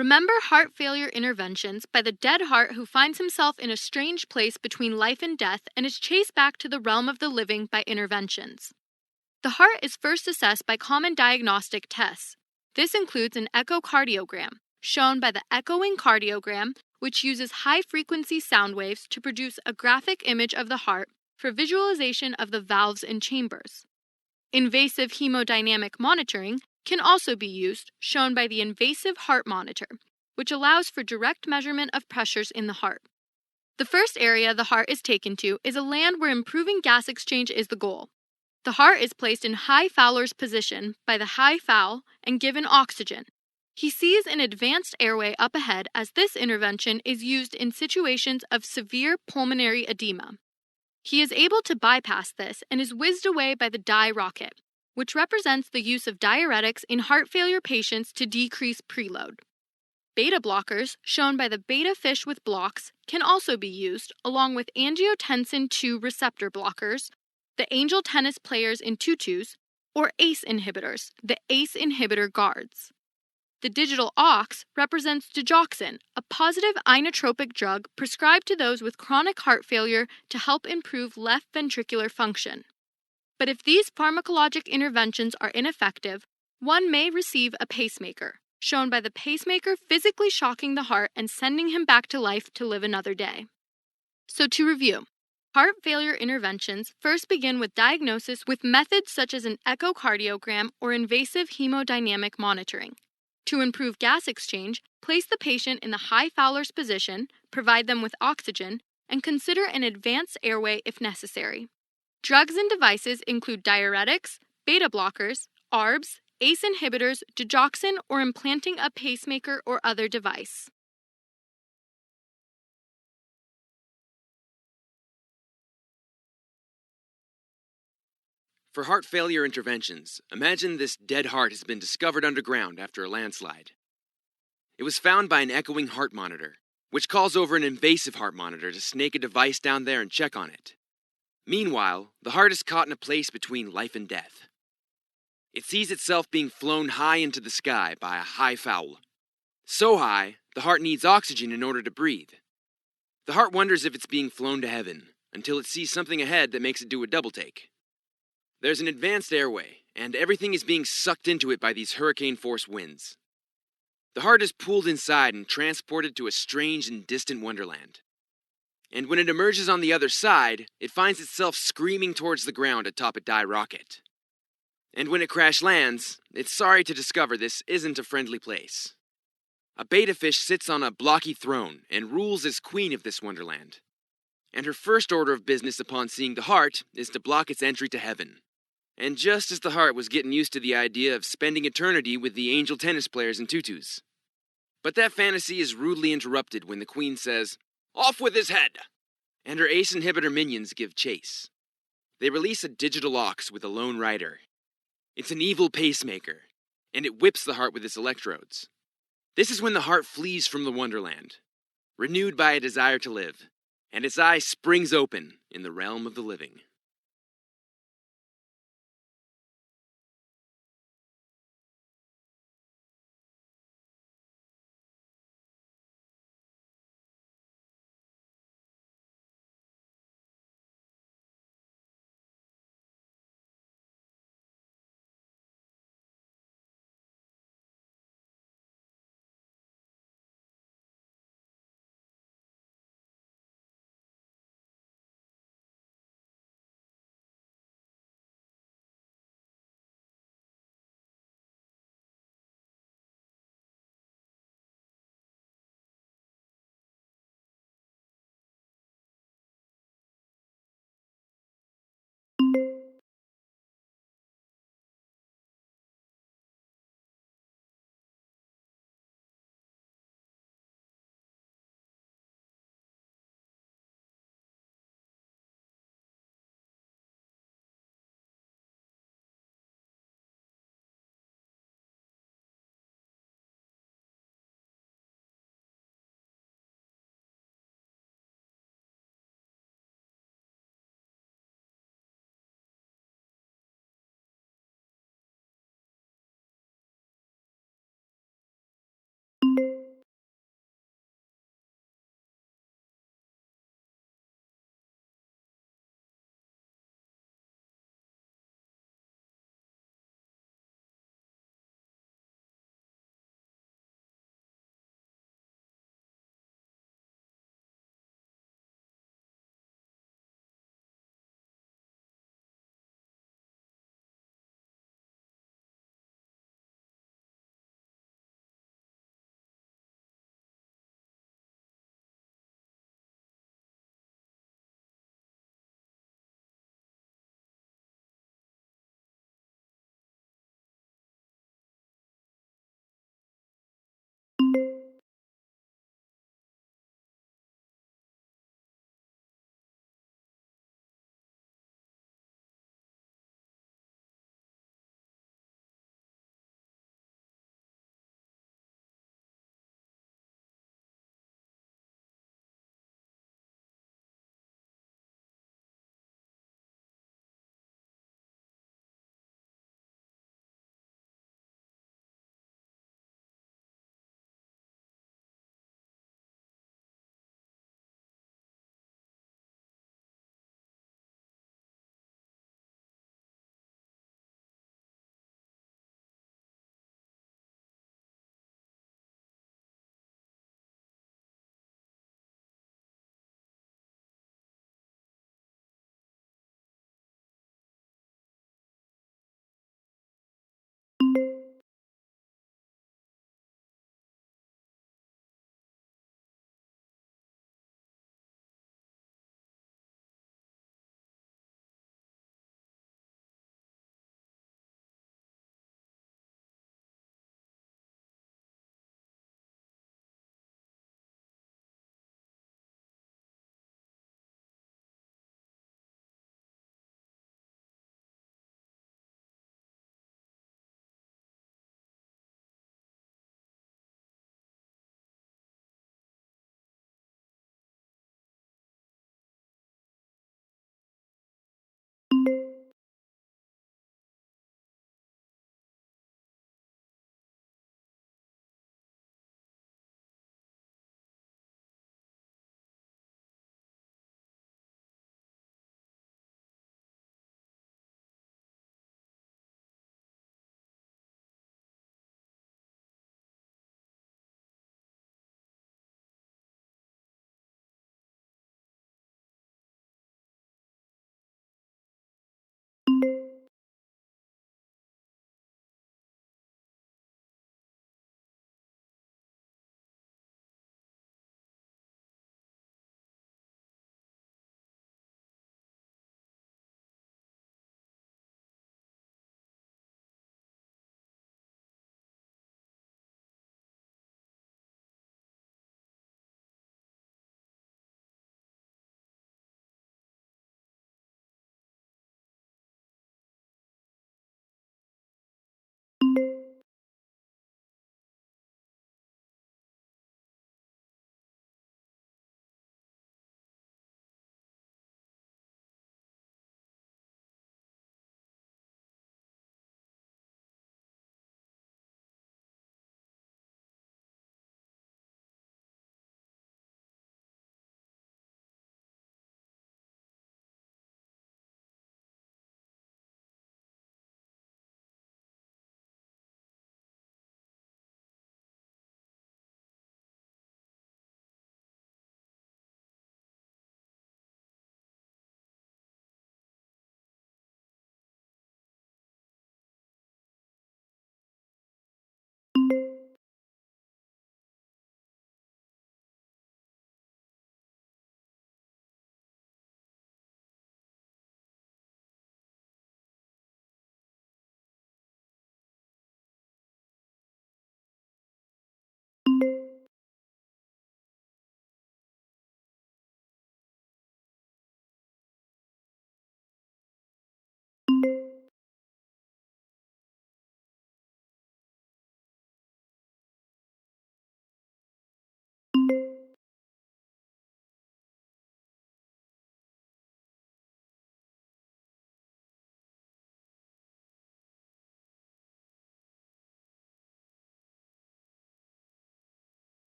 Remember Heart Failure Interventions by the dead heart who finds himself in a strange place between life and death and is chased back to the realm of the living by interventions. The heart is first assessed by common diagnostic tests. This includes an echocardiogram, shown by the echoing cardiogram, which uses high-frequency sound waves to produce a graphic image of the heart for visualization of the valves and chambers. Invasive hemodynamic monitoring can also be used, shown by the invasive heart monitor, which allows for direct measurement of pressures in the heart. The first area the heart is taken to is a land where improving gas exchange is the goal. The heart is placed in high Fowler's position by the high FOW and given oxygen. He sees an advanced airway up ahead as this intervention is used in situations of severe pulmonary edema. He is able to bypass this and is whizzed away by the dye rocket, which represents the use of diuretics in heart failure patients to decrease preload. Beta blockers, shown by the beta fish with blocks, can also be used, along with angiotensin II receptor blockers, the angel tennis players in tutus, or ACE inhibitors, the ACE inhibitor guards. The digital aux represents digoxin, a positive inotropic drug prescribed to those with chronic heart failure to help improve left ventricular function. But if these pharmacologic interventions are ineffective, one may receive a pacemaker, shown by the pacemaker physically shocking the heart and sending him back to life to live another day. So to review, heart failure interventions first begin with diagnosis with methods such as an echocardiogram or invasive hemodynamic monitoring. To improve gas exchange, place the patient in the high Fowler's position, provide them with oxygen, and consider an advanced airway if necessary. Drugs and devices include diuretics, beta blockers, ARBs, ACE inhibitors, digoxin, or implanting a pacemaker or other device. For heart failure interventions, imagine this dead heart has been discovered underground after a landslide. It was found by an echoing heart monitor, which calls over an invasive heart monitor to snake a device down there and check on it. Meanwhile, the heart is caught in a place between life and death. It sees itself being flown high into the sky by a high fowl. So high, the heart needs oxygen in order to breathe. The heart wonders if it's being flown to heaven, until it sees something ahead that makes it do a double take. There's an advanced airway, and everything is being sucked into it by these hurricane-force winds. The heart is pulled inside and transported to a strange and distant wonderland. And when it emerges on the other side, it finds itself screaming towards the ground atop a dye rocket. And when it crash lands, it's sorry to discover this isn't a friendly place. A beta fish sits on a blocky throne and rules as queen of this wonderland. And her first order of business upon seeing the heart is to block its entry to heaven. And just as the heart was getting used to the idea of spending eternity with the angel tennis players in tutus. But that fantasy is rudely interrupted when the queen says, "Off with his head!" And her ACE inhibitor minions give chase. They release a digital aux with a lone rider. It's an evil pacemaker, and it whips the heart with its electrodes. This is when the heart flees from the wonderland, renewed by a desire to live, and its eye springs open in the realm of the living.